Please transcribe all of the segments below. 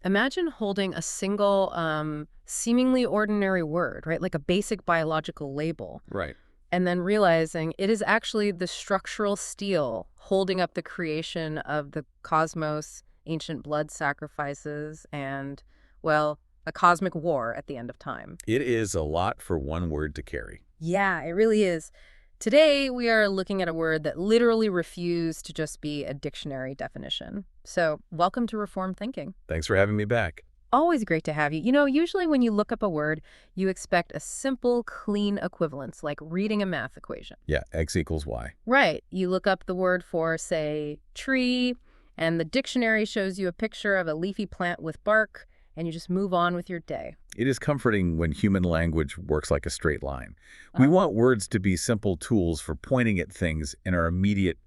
Imagine holding a single, seemingly ordinary word, right? Like a basic biological label, Right. and then realizing it is actually the structural steel holding up the creation of the cosmos, ancient blood sacrifices, and, well, a cosmic war at the end of time. It is a lot for one word to carry. Yeah, it really is. Today, we are looking at a word that literally refused to just be a dictionary definition. So, welcome to Reformed Thinking. Thanks for having me back. Always great to have you. You know, usually when you look up a word, you expect a simple, clean equivalence, like reading a math equation. Yeah, X equals Y. Right. You look up the word for, say, tree, and the dictionary shows you a picture of a leafy plant with bark, and you just move on with your day. It is comforting when human language works like a straight line. We want words to be simple tools for pointing at things in our immediate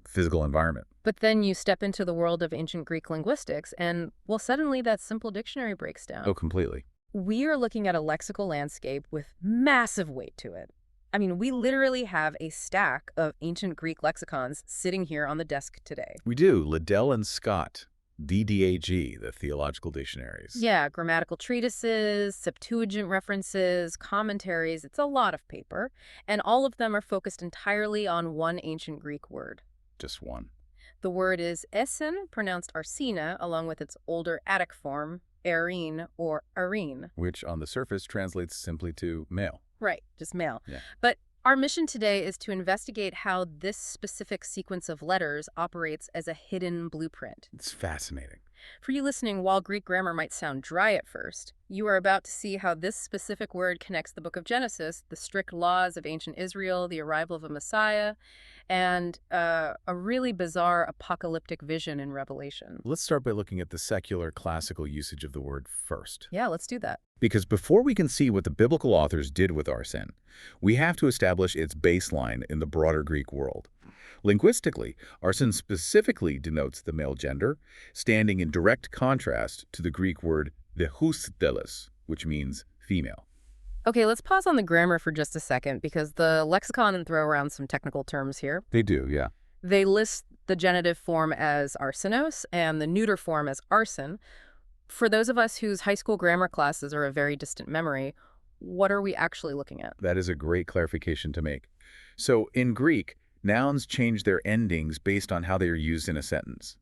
physical environment. But then you step into the world of ancient Greek linguistics, and, well, suddenly that simple dictionary breaks down. Oh, completely. We are looking at a lexical landscape with massive weight to it. I mean, we literally have a stack of ancient Greek lexicons sitting here on the desk today. We do. Liddell and Scott, DDAG, the theological dictionaries. Yeah, grammatical treatises, Septuagint references, commentaries. It's a lot of paper, and all of them are focused entirely on one ancient Greek word. Just one. The word is ārsēn, pronounced Arsēn, along with its older Attic form, arrēn or arrēn. Which on the surface translates simply to male. Right, just male. Yeah. But our mission today is to investigate how this specific sequence of letters operates as a hidden blueprint. It's fascinating. For you listening, while Greek grammar might sound dry at first, you are about to see how this specific word connects the book of Genesis, the strict laws of ancient Israel, the arrival of a Messiah, and a really bizarre apocalyptic vision in Revelation. Let's start by looking at the secular classical usage of the word first. Yeah, let's do that. Because before we can see what the biblical authors did with Arsēn, we have to establish its baseline in the broader Greek world. Linguistically, Arsēn specifically denotes the male gender, standing in direct contrast to the Greek word thēlys, which means female. Okay, let's pause on the grammar for just a second because the lexicon throw around some technical terms here. They do, yeah. They list the genitive form as arsenos and the neuter form as ārsēn. For those of us whose high school grammar classes are a very distant memory, what are we actually looking at? That is a great clarification to make. So in Greek, nouns change their endings based on how they are used in a sentence.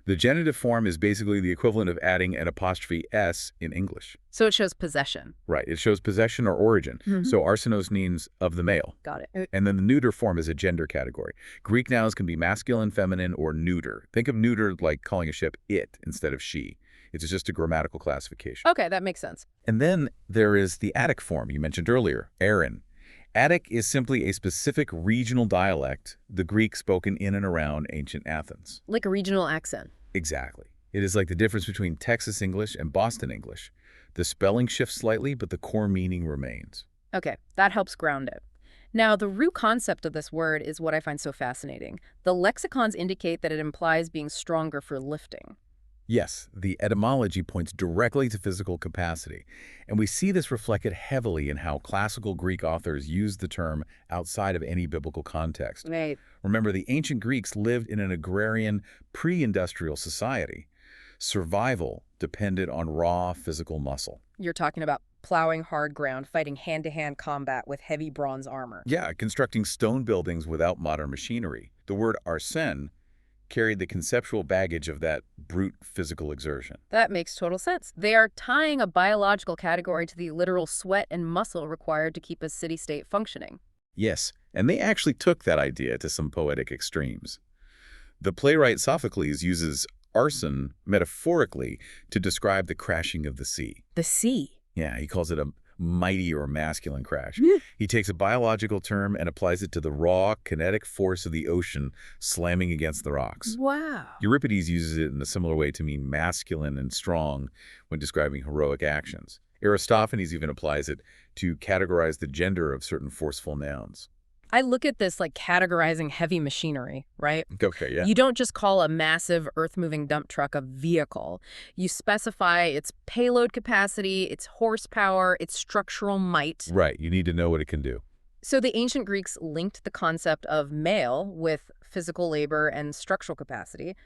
The genitive form is basically the equivalent of adding an apostrophe S in English. So it shows possession. Right. It shows possession or origin. So arsenos means of the male. Got it. And then the neuter form is a gender category. Greek nouns can be masculine, feminine, or neuter. Think of neuter like calling a ship it instead of she. It's just a grammatical classification. Okay, that makes sense. And then there is the Attic form you mentioned earlier, arrēn. Attic is simply a specific regional dialect, the Greek spoken in and around ancient Athens. Like a regional accent. Exactly. It is like the difference between Texas English and Boston English. The spelling shifts slightly, but the core meaning remains. Okay, that helps ground it. Now, the root concept of this word is what I find so fascinating. The lexicons indicate that it implies being stronger for lifting. Yes, the etymology points directly to physical capacity, and we see this reflected heavily in how classical Greek authors used the term outside of any biblical context. Right. Remember, the ancient Greeks lived in an agrarian, pre-industrial society. Survival depended on raw physical muscle. You're talking about plowing hard ground, fighting hand-to-hand combat with heavy bronze armor. Yeah, constructing stone buildings without modern machinery. The word Arsēn carried the conceptual baggage of that brute physical exertion. That makes total sense. They are tying a biological category to the literal sweat and muscle required to keep a city-state functioning. Yes, and they actually took that idea to some poetic extremes. The playwright Sophocles uses Arsēn metaphorically to describe the crashing of the sea. The sea? Yeah, he calls it a mighty or masculine crash. He takes a biological term and applies it to the raw, kinetic force of the ocean slamming against the rocks. Wow. Euripides uses it in a similar way to mean masculine and strong when describing heroic actions. Aristophanes even applies it to categorize the gender of certain forceful nouns. I look at this like categorizing heavy machinery, right? Okay, yeah. You don't just call a massive earth-moving dump truck a vehicle. You specify its payload capacity, its horsepower, its structural might. Right, you need to know what it can do. So the ancient Greeks linked the concept of male with physical labor and structural capacity.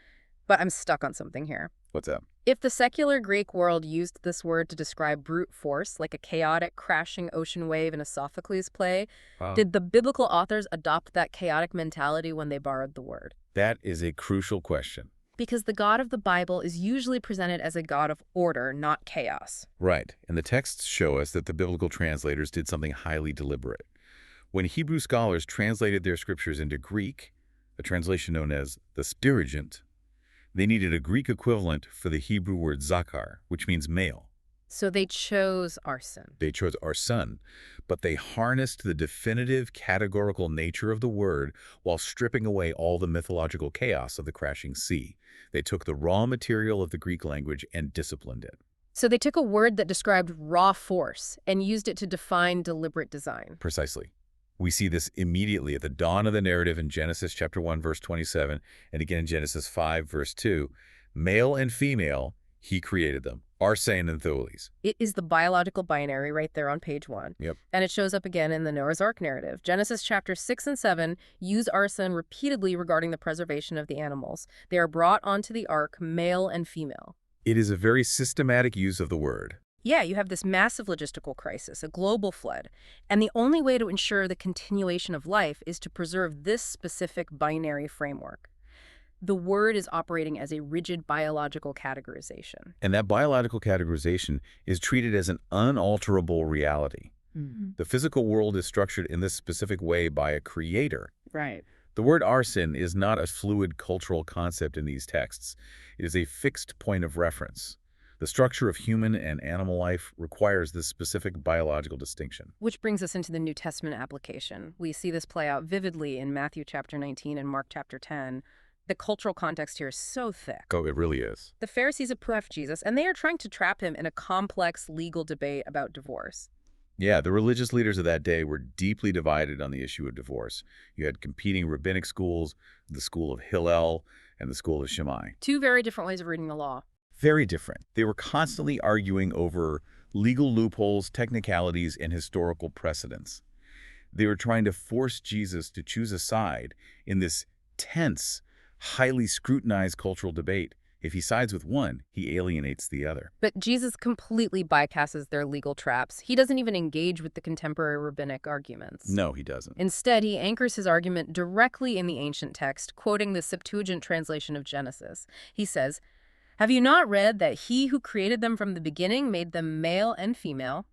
But I'm stuck on something here. What's that? If the secular Greek world used this word to describe brute force, like a chaotic, crashing ocean wave in a Sophocles play, Wow. did the biblical authors adopt that chaotic mentality when they borrowed the word? That is a crucial question. Because the God of the Bible is usually presented as a God of order, not chaos. Right, and the texts show us that the biblical translators did something highly deliberate. When Hebrew scholars translated their scriptures into Greek, a translation known as the Septuagint, they needed a Greek equivalent for the Hebrew word zakar, which means male. So they chose Arsēn. They chose Arsēn, but they harnessed the definitive categorical nature of the word while stripping away all the mythological chaos of the crashing sea. They took the raw material of the Greek language and disciplined it. So they took a word that described raw force and used it to define deliberate design. Precisely. We see this immediately at the dawn of the narrative in Genesis chapter 1, verse 27, and again in Genesis 5, verse 2. Male and female, he created them. Arsēn and thēlys. It is the biological binary right there on page 1. Yep. And it shows up again in the Noah's Ark narrative. Genesis chapters 6 and 7 use Arsēn repeatedly regarding the preservation of the animals. They are brought onto the ark, male and female. It is a very systematic use of the word. Yeah, you have this massive logistical crisis, a global flood, and the only way to ensure the continuation of life is to preserve this specific binary framework. The word is operating as a rigid biological categorization. And that biological categorization is treated as an unalterable reality. The physical world is structured in this specific way by a creator. Right. The word Arsēn is not a fluid cultural concept in these texts. It is a fixed point of reference. The structure of human and animal life requires this specific biological distinction. Which brings us into the New Testament application. We see this play out vividly in Matthew chapter 19 and Mark chapter 10. The cultural context here is so thick. Oh, it really is. The Pharisees approach Jesus, and they are trying to trap him in a complex legal debate about divorce. Yeah, the religious leaders of that day were deeply divided on the issue of divorce. You had competing rabbinic schools, the school of Hillel and the school of Shammai. Two very different ways of reading the law. Very different. They were constantly arguing over legal loopholes, technicalities, and historical precedents. They were trying to force Jesus to choose a side in this tense, highly scrutinized cultural debate. If he sides with one, he alienates the other. But Jesus completely bypasses their legal traps. He doesn't even engage with the contemporary rabbinic arguments. No, he doesn't. Instead, he anchors his argument directly in the ancient text, quoting the Septuagint translation of Genesis. He says, "Have you not read that he who created them from the beginning made them male and female?"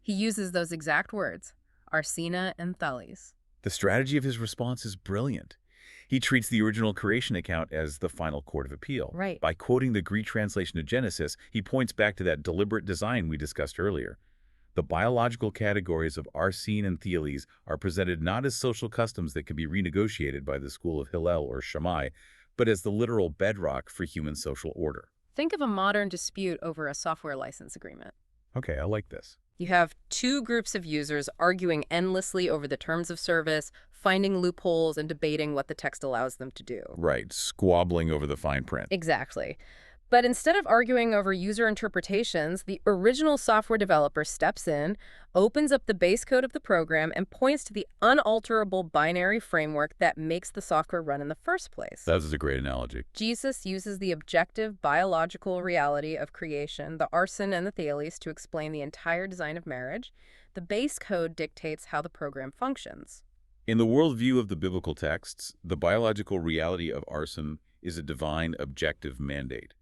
He uses those exact words, Arsēn and thēlys. The strategy of his response is brilliant. He treats the original creation account as the final court of appeal. Right. By quoting the Greek translation of Genesis, he points back to that deliberate design we discussed earlier. The biological categories of Arsēn and thēlys are presented not as social customs that can be renegotiated by the school of Hillel or Shammai, but as the literal bedrock for human social order. Think of a modern dispute over a software license agreement. Okay, I like this. You have two groups of users arguing endlessly over the terms of service, finding loopholes, and debating what the text allows them to do. Right, squabbling over the fine print. Exactly. But instead of arguing over user interpretations, the original software developer steps in, opens up the base code of the program, and points to the unalterable binary framework that makes the software run in the first place. That is a great analogy. Jesus uses the objective biological reality of creation, the Arsēn and the thēlys, to explain the entire design of marriage. The base code dictates how the program functions. In the worldview of the biblical texts, the biological reality of Arsēn is a divine objective mandate.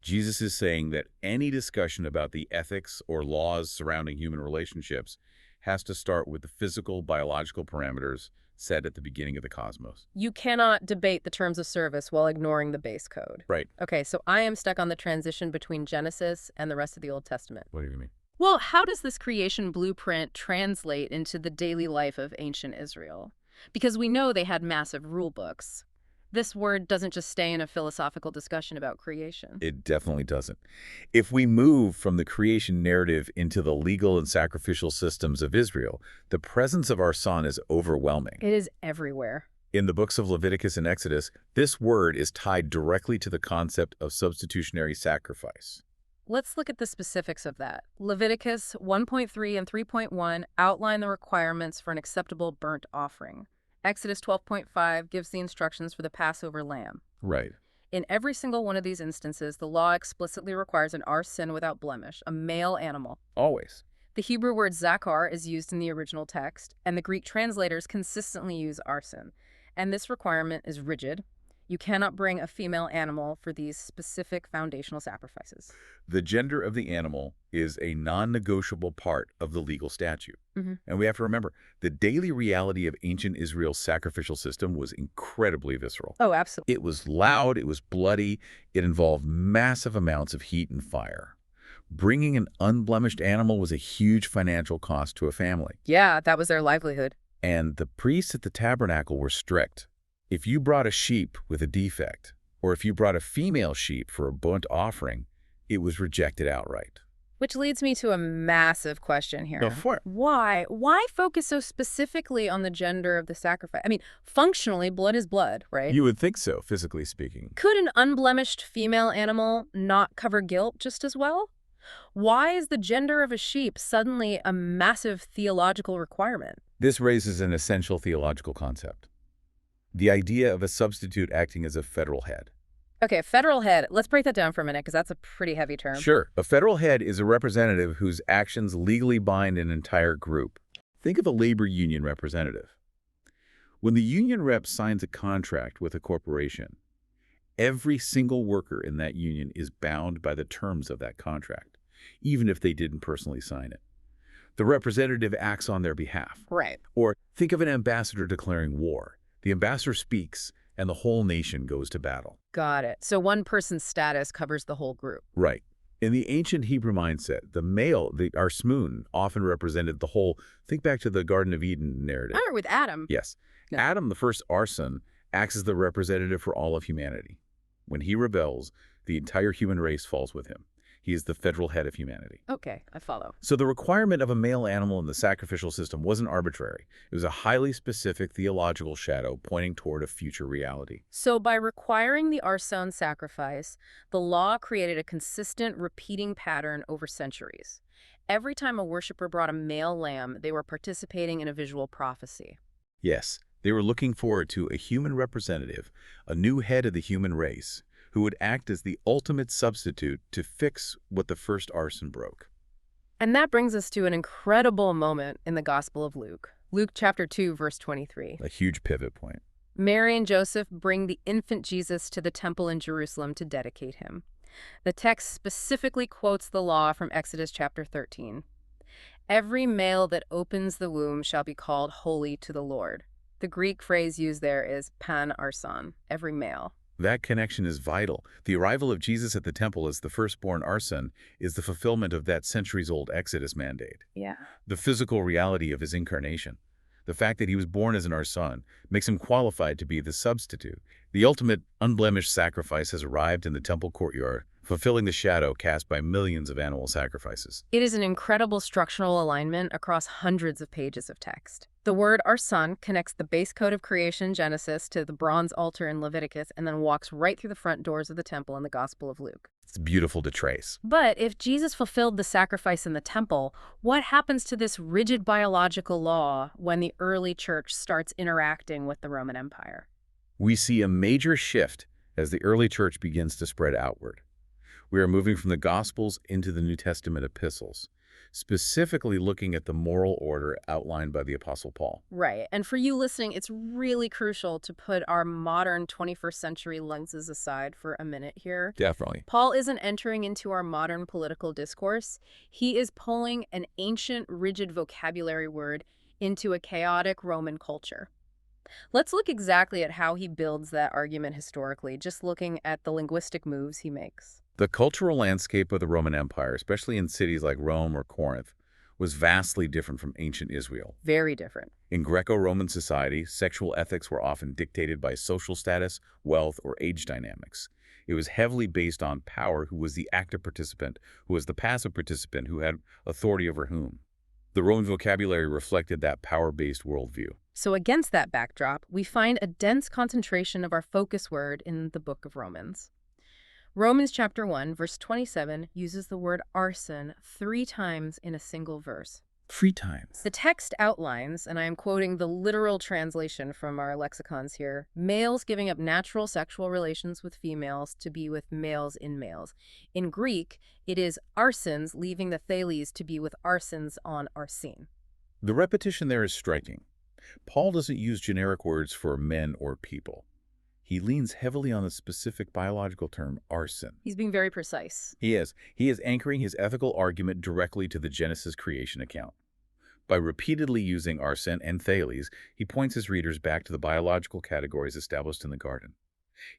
Jesus is saying that any discussion about the ethics or laws surrounding human relationships has to start with the physical, biological parameters set at the beginning of the cosmos. You cannot debate the terms of service while ignoring the base code. Right. Okay, so I am stuck on the transition between Genesis and the rest of the Old Testament. What do you mean? Well, how does this creation blueprint translate into the daily life of ancient Israel? Because we know they had massive rule books. This word doesn't just stay in a philosophical discussion about creation. It definitely doesn't. If we move from the creation narrative into the legal and sacrificial systems of Israel, the presence of Arsēn is overwhelming. It is everywhere. In the books of Leviticus and Exodus, this word is tied directly to the concept of substitutionary sacrifice. Let's look at the specifics of that. Leviticus 1.3 and 3.1 outline the requirements for an acceptable burnt offering. Exodus 12.5 gives the instructions for the Passover lamb. Right. In every single one of these instances, the law explicitly requires an ārsên without blemish, a male animal. Always. The Hebrew word zakar is used in the original text, and the Greek translators consistently use ārsên. And this requirement is rigid. You cannot bring a female animal for these specific foundational sacrifices. The gender of the animal is a non-negotiable part of the legal statute. And we have to remember, the daily reality of ancient Israel's sacrificial system was incredibly visceral. Oh, absolutely. It was loud, it was bloody, it involved massive amounts of heat and fire. Bringing an unblemished animal was a huge financial cost to a family. Yeah, that was their livelihood. And the priests at the tabernacle were strict. If you brought a sheep with a defect, or if you brought a female sheep for a burnt offering, it was rejected outright. Which leads me to a massive question here. Go for it. Why? Why focus so specifically on the gender of the sacrifice? I mean, functionally, blood is blood, right? You would think so, physically speaking. Could an unblemished female animal not cover guilt just as well? Why is the gender of a sheep suddenly a massive theological requirement? This raises an essential theological concept. The idea of a substitute acting as a federal head. Okay, federal head. Let's break that down for a minute because that's a pretty heavy term. Sure. A federal head is a representative whose actions legally bind an entire group. Think of a labor union representative. When the union rep signs a contract with a corporation, every single worker in that union is bound by the terms of that contract, even if they didn't personally sign it. The representative acts on their behalf. Right. Or think of an ambassador declaring war. The ambassador speaks, and the whole nation goes to battle. Got it. So one person's status covers the whole group. Right. In the ancient Hebrew mindset, the male, the ārsmoon, often represented the whole. Think back to the Garden of Eden narrative. Or with Adam. Yes. No. Adam, the first ārsên, acts as the representative for all of humanity. When he rebels, the entire human race falls with him. He is the federal head of humanity. Okay, I follow. So the requirement of a male animal in the sacrificial system wasn't arbitrary. It was a highly specific theological shadow pointing toward a future reality. So by requiring the ārsên sacrifice, the law created a consistent, repeating pattern over centuries. Every time a worshiper brought a male lamb, they were participating in a visual prophecy. Yes, they were looking forward to a human representative, a new head of the human race, who would act as the ultimate substitute to fix what the first ārsên broke. And that brings us to an incredible moment in the Gospel of Luke. Luke chapter 2, verse 23. A huge pivot point. Mary and Joseph bring the infant Jesus to the temple in Jerusalem to dedicate him. The text specifically quotes the law from Exodus chapter 13. Every male that opens the womb shall be called holy to the Lord. The Greek phrase used there is pan ārsên, every male. That connection is vital. The arrival of Jesus at the temple as the firstborn ārsên is the fulfillment of that centuries-old Exodus mandate. Yeah. The physical reality of his incarnation. The fact that he was born as an ārsên makes him qualified to be the substitute. The ultimate unblemished sacrifice has arrived in the temple courtyard, fulfilling the shadow cast by millions of animal sacrifices. It is an incredible structural alignment across hundreds of pages of text. The word ārsên connects the base code of creation, Genesis, to the bronze altar in Leviticus, and then walks right through the front doors of the temple in the Gospel of Luke. It's beautiful to trace. But if Jesus fulfilled the sacrifice in the temple, what happens to this rigid biological law when the early church starts interacting with the Roman Empire? We see a major shift as the early church begins to spread outward. We are moving from the Gospels into the New Testament epistles, specifically looking at the moral order outlined by the Apostle Paul. Right. And for you listening, it's really crucial to put our modern 21st century lenses aside for a minute here. Definitely. Paul isn't entering into our modern political discourse. He is pulling an ancient, rigid vocabulary word into a chaotic Roman culture. Let's look exactly at how he builds that argument historically, just looking at the linguistic moves he makes. The cultural landscape of the Roman Empire, especially in cities like Rome or Corinth, was vastly different from ancient Israel. Very different. In Greco-Roman society, sexual ethics were often dictated by social status, wealth, or age dynamics. It was heavily based on power, who was the active participant, who was the passive participant, who had authority over whom. The Roman vocabulary reflected that power-based worldview. So against that backdrop, we find a dense concentration of our focus word in the book of Romans. Romans chapter 1, verse 27 uses the word ārsên 3 times in a single verse. Free times. The text outlines, and I am quoting the literal translation from our lexicons here, males giving up natural sexual relations with females to be with males in males. In Greek, it is ārsens leaving the thēlys to be with ārsens on ārsēn. The repetition there is striking. Paul doesn't use generic words for men or people. He leans heavily on the specific biological term ārsēn. He's being very precise. He is. He is anchoring his ethical argument directly to the Genesis creation account. By repeatedly using Arsēn and thēlys, he points his readers back to the biological categories established in the garden.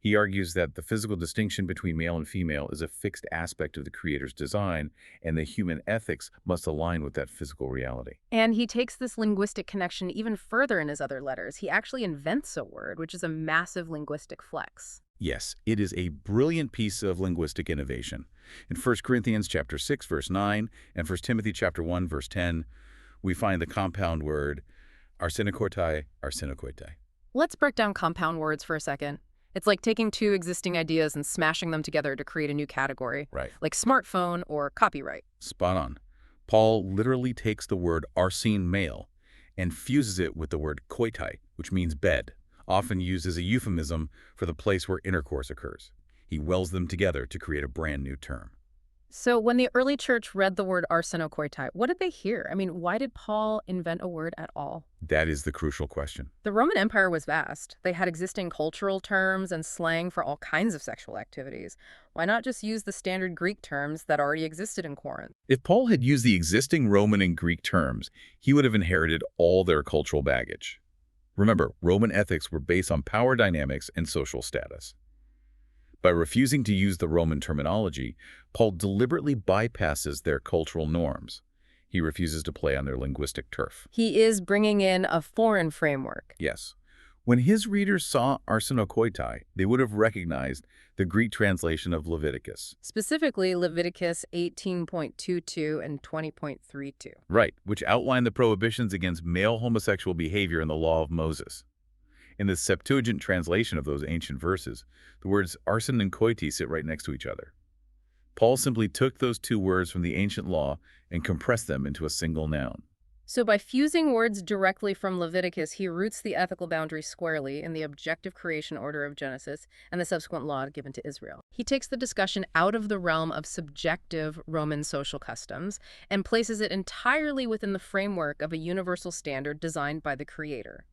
He argues that the physical distinction between male and female is a fixed aspect of the Creator's design, and the human ethics must align with that physical reality. And he takes this linguistic connection even further in his other letters. He actually invents a word, which is a massive linguistic flex. Yes, it is a brilliant piece of linguistic innovation. In 1 Corinthians chapter 6, verse 9, and 1 Timothy chapter 1, verse 10, we find the compound word arsenokoitai, arsenokoitai. Let's break down compound words for a second. It's like taking two existing ideas and smashing them together to create a new category. Right. Like smartphone or copyright. Spot on. Paul literally takes the word Arsēn male and fuses it with the word koitai, which means bed, often used as a euphemism for the place where intercourse occurs. He welds them together to create a brand new term. So when the early church read the word arsenokoitai, what did they hear? I mean, why did Paul invent a word at all? That is the crucial question. The Roman Empire was vast. They had existing cultural terms and slang for all kinds of sexual activities. Why not just use the standard Greek terms that already existed in Corinth? If Paul had used the existing Roman and Greek terms, he would have inherited all their cultural baggage. Remember, Roman ethics were based on power dynamics and social status. By refusing to use the Roman terminology, Paul deliberately bypasses their cultural norms. He refuses to play on their linguistic turf. He is bringing in a foreign framework. Yes. When his readers saw arsenokoitai, they would have recognized the Greek translation of Leviticus. Specifically, Leviticus 18.22 and 20.32. Right, which outlined the prohibitions against male homosexual behavior in the law of Moses. In the Septuagint translation of those ancient verses, the words Arsēn and koitai sit right next to each other. Paul simply took those two words from the ancient law and compressed them into a single noun. So by fusing words directly from Leviticus, he roots the ethical boundary squarely in the objective creation order of Genesis and the subsequent law given to Israel. He takes the discussion out of the realm of subjective Roman social customs and places it entirely within the framework of a universal standard designed by the Creator.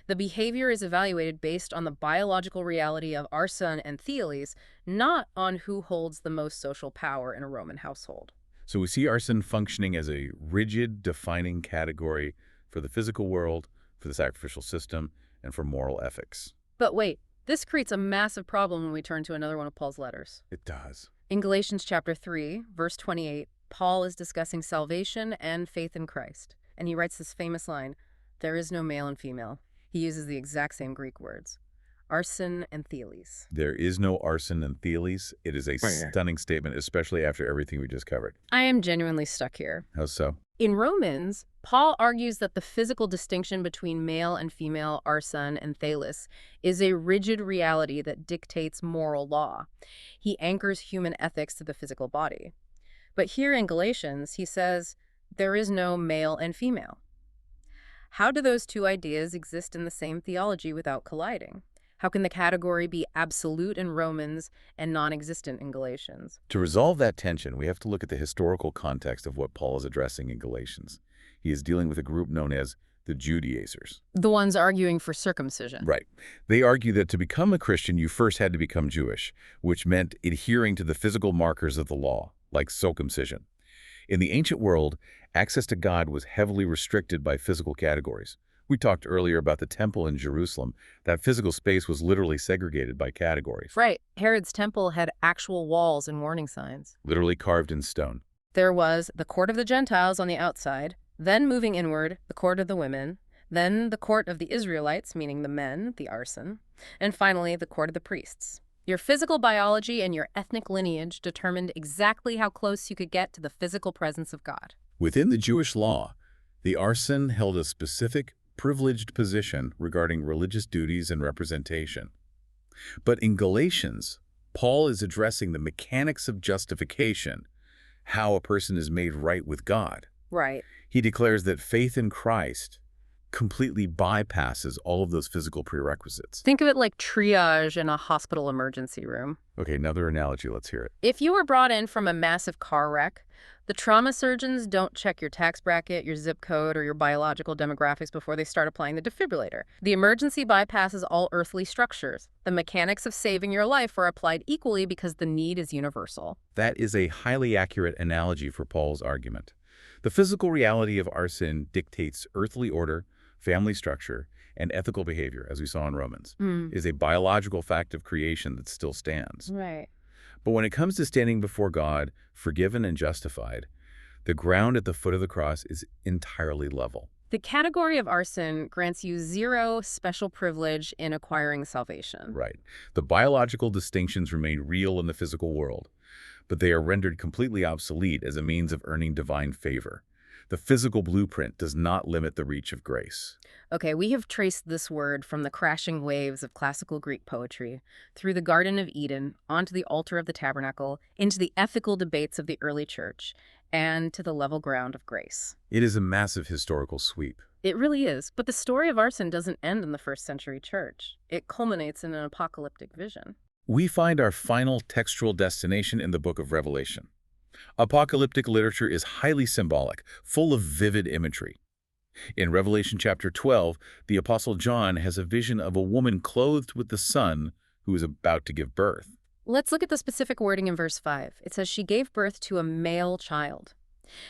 The behavior is evaluated based on the biological reality of Arsēn and thēlys, not on who holds the most social power in a Roman household. So we see Arsēn functioning as a rigid, defining category for the physical world, for the sacrificial system, and for moral ethics. But wait, this creates a massive problem when we turn to another one of Paul's letters. It does. In Galatians chapter 3, verse 28, Paul is discussing salvation and faith in Christ. And he writes this famous line, "There is no male and female." He uses the exact same Greek words, Arsēn and thēlys. There is no Arsēn and thēlys. It is a stunning statement, especially after everything we just covered. I am genuinely stuck here. How so? In Romans, Paul argues that the physical distinction between male and female Arsēn and thēlys is a rigid reality that dictates moral law. He anchors human ethics to the physical body. But here in Galatians, he says, there is no male and female. How do those two ideas exist in the same theology without colliding? How can the category be absolute in Romans and non-existent in Galatians? To resolve that tension, we have to look at the historical context of what Paul is addressing in Galatians. He is dealing with a group known as the Judaizers. The ones arguing for circumcision. Right. They argue that to become a Christian, you first had to become Jewish, which meant adhering to the physical markers of the law, like circumcision. In the ancient world, access to God was heavily restricted by physical categories. We talked earlier about the temple in Jerusalem. That physical space was literally segregated by categories. Right. Herod's temple had actual walls and warning signs. Literally carved in stone. There was the court of the Gentiles on the outside, then moving inward, the court of the women, then the court of the Israelites, meaning the men, the Arsēn, and finally the court of the priests. Your physical biology and your ethnic lineage determined exactly how close you could get to the physical presence of God. Within the Jewish law, the Arsēn held a specific, privileged position regarding religious duties and representation. But in Galatians, Paul is addressing the mechanics of justification, how a person is made right with God. Right. He declares that faith in Christ completely bypasses all of those physical prerequisites. Think of it like triage in a hospital emergency room. Okay, another analogy. Let's hear it. If you were brought in from a massive car wreck, the trauma surgeons don't check your tax bracket, your zip code, or your biological demographics before they start applying the defibrillator. The emergency bypasses all earthly structures. The mechanics of saving your life are applied equally because the need is universal. That is a highly accurate analogy for Paul's argument. The physical reality of Arsēn dictates earthly order, family structure, and ethical behavior, as we saw in Romans, is a biological fact of creation that still stands. Right. But when it comes to standing before God, forgiven and justified, the ground at the foot of the cross is entirely level. The category of Arsēn grants you zero special privilege in acquiring salvation. Right. The biological distinctions remain real in the physical world, but they are rendered completely obsolete as a means of earning divine favor. The physical blueprint does not limit the reach of grace. Okay, we have traced this word from the crashing waves of classical Greek poetry, through the Garden of Eden, onto the altar of the tabernacle, into the ethical debates of the early church, and to the level ground of grace. It is a massive historical sweep. It really is, but the story of Arsēn doesn't end in the first century church. It culminates in an apocalyptic vision. We find our final textual destination in the book of Revelation. Apocalyptic literature is highly symbolic, full of vivid imagery. In Revelation chapter 12, the Apostle John has a vision of a woman clothed with the sun who is about to give birth. Let's look at the specific wording in verse 5. It says, "She gave birth to a male child.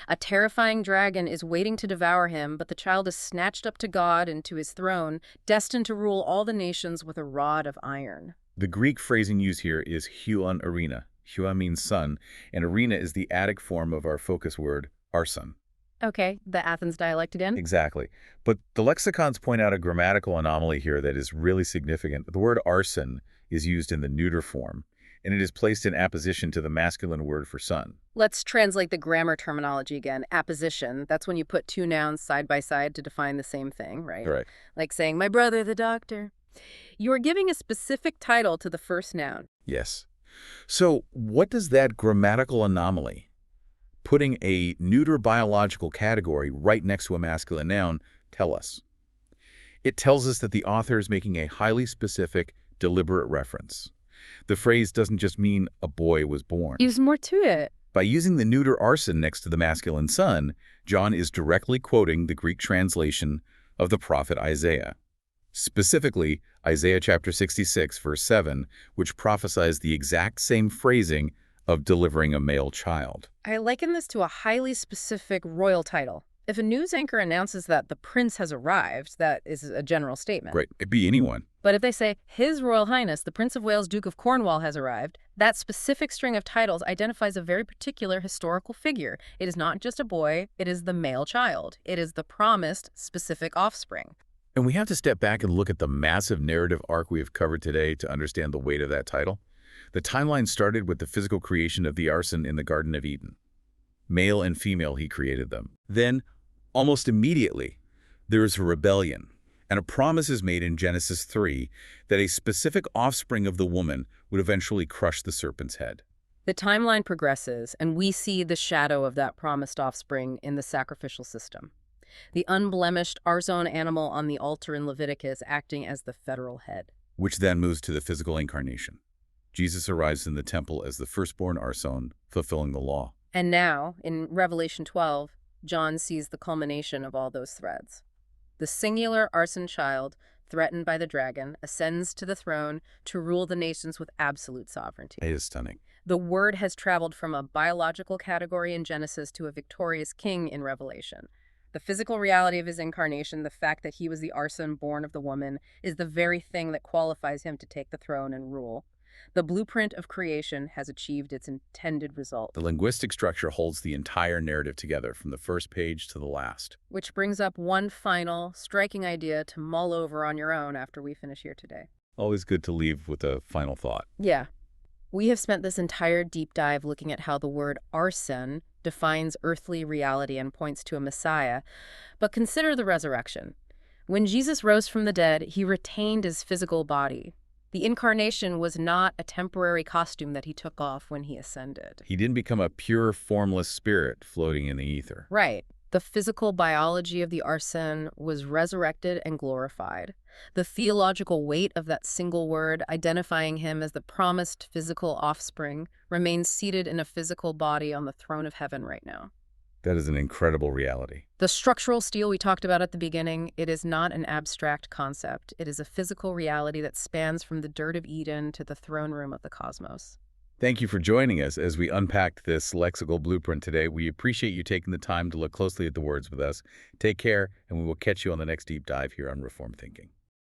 A terrifying dragon is waiting to devour him, but the child is snatched up to God and to his throne, destined to rule all the nations with a rod of iron." The Greek phrasing used here is huon arena. Hua means sun, and arena is the Attic form of our focus word, Arsēn. Okay, the Athens dialect again? Exactly. But the lexicons point out a grammatical anomaly here that is really significant. The word Arsēn is used in the neuter form, and it is placed in apposition to the masculine word for sun. Let's translate the grammar terminology again. Apposition, that's when you put two nouns side by side to define the same thing, right? Right. Like saying, "My brother, the doctor." You are giving a specific title to the first noun. Yes. So what does that grammatical anomaly, putting a neuter biological category right next to a masculine noun, tell us? It tells us that the author is making a highly specific, deliberate reference. The phrase doesn't just mean a boy was born. There's more to it. By using the neuter Arsēn next to the masculine son, John is directly quoting the Greek translation of the prophet Isaiah. Specifically, Isaiah chapter 66, verse 7, which prophesies the exact same phrasing of delivering a male child. I liken this to a highly specific royal title. If a news anchor announces that the prince has arrived, that is a general statement. Right, it'd be anyone. But if they say, "His Royal Highness, the Prince of Wales, Duke of Cornwall has arrived," that specific string of titles identifies a very particular historical figure. It is not just a boy, it is the male child. It is the promised specific offspring. And we have to step back and look at the massive narrative arc we have covered today to understand the weight of that title. The timeline started with the physical creation of the Arsēn in the Garden of Eden. Male and female, he created them. Then, almost immediately, there is a rebellion, and a promise is made in Genesis 3 that a specific offspring of the woman would eventually crush the serpent's head. The timeline progresses, and we see the shadow of that promised offspring in the sacrificial system. The unblemished Arsēn animal on the altar in Leviticus acting as the federal head. Which then moves to the physical incarnation. Jesus arrives in the temple as the firstborn Arsēn, fulfilling the law. And now, in Revelation 12, John sees the culmination of all those threads. The singular Arsēn child, threatened by the dragon, ascends to the throne to rule the nations with absolute sovereignty. It is stunning. The word has traveled from a biological category in Genesis to a victorious king in Revelation. The physical reality of his incarnation, the fact that he was the Arsēn born of the woman, is the very thing that qualifies him to take the throne and rule. The blueprint of creation has achieved its intended result. The linguistic structure holds the entire narrative together from the first page to the last. Which brings up one final, striking idea to mull over on your own after we finish here today. Always good to leave with a final thought. Yeah. We have spent this entire deep dive looking at how the word Arsēn defines earthly reality and points to a Messiah. But consider the resurrection. When Jesus rose from the dead, he retained his physical body. The incarnation was not a temporary costume that he took off when he ascended. He didn't become a pure, formless spirit floating in the ether. Right. The physical biology of the Arsēn was resurrected and glorified. The theological weight of that single word, identifying him as the promised physical offspring, remains seated in a physical body on the throne of heaven right now. That is an incredible reality. The structural steel we talked about at the beginning, it is not an abstract concept. It is a physical reality that spans from the dirt of Eden to the throne room of the cosmos. Thank you for joining us as we unpacked this lexical blueprint today. We appreciate you taking the time to look closely at the words with us. Take care, and we will catch you on the next deep dive here on Reform Thinking.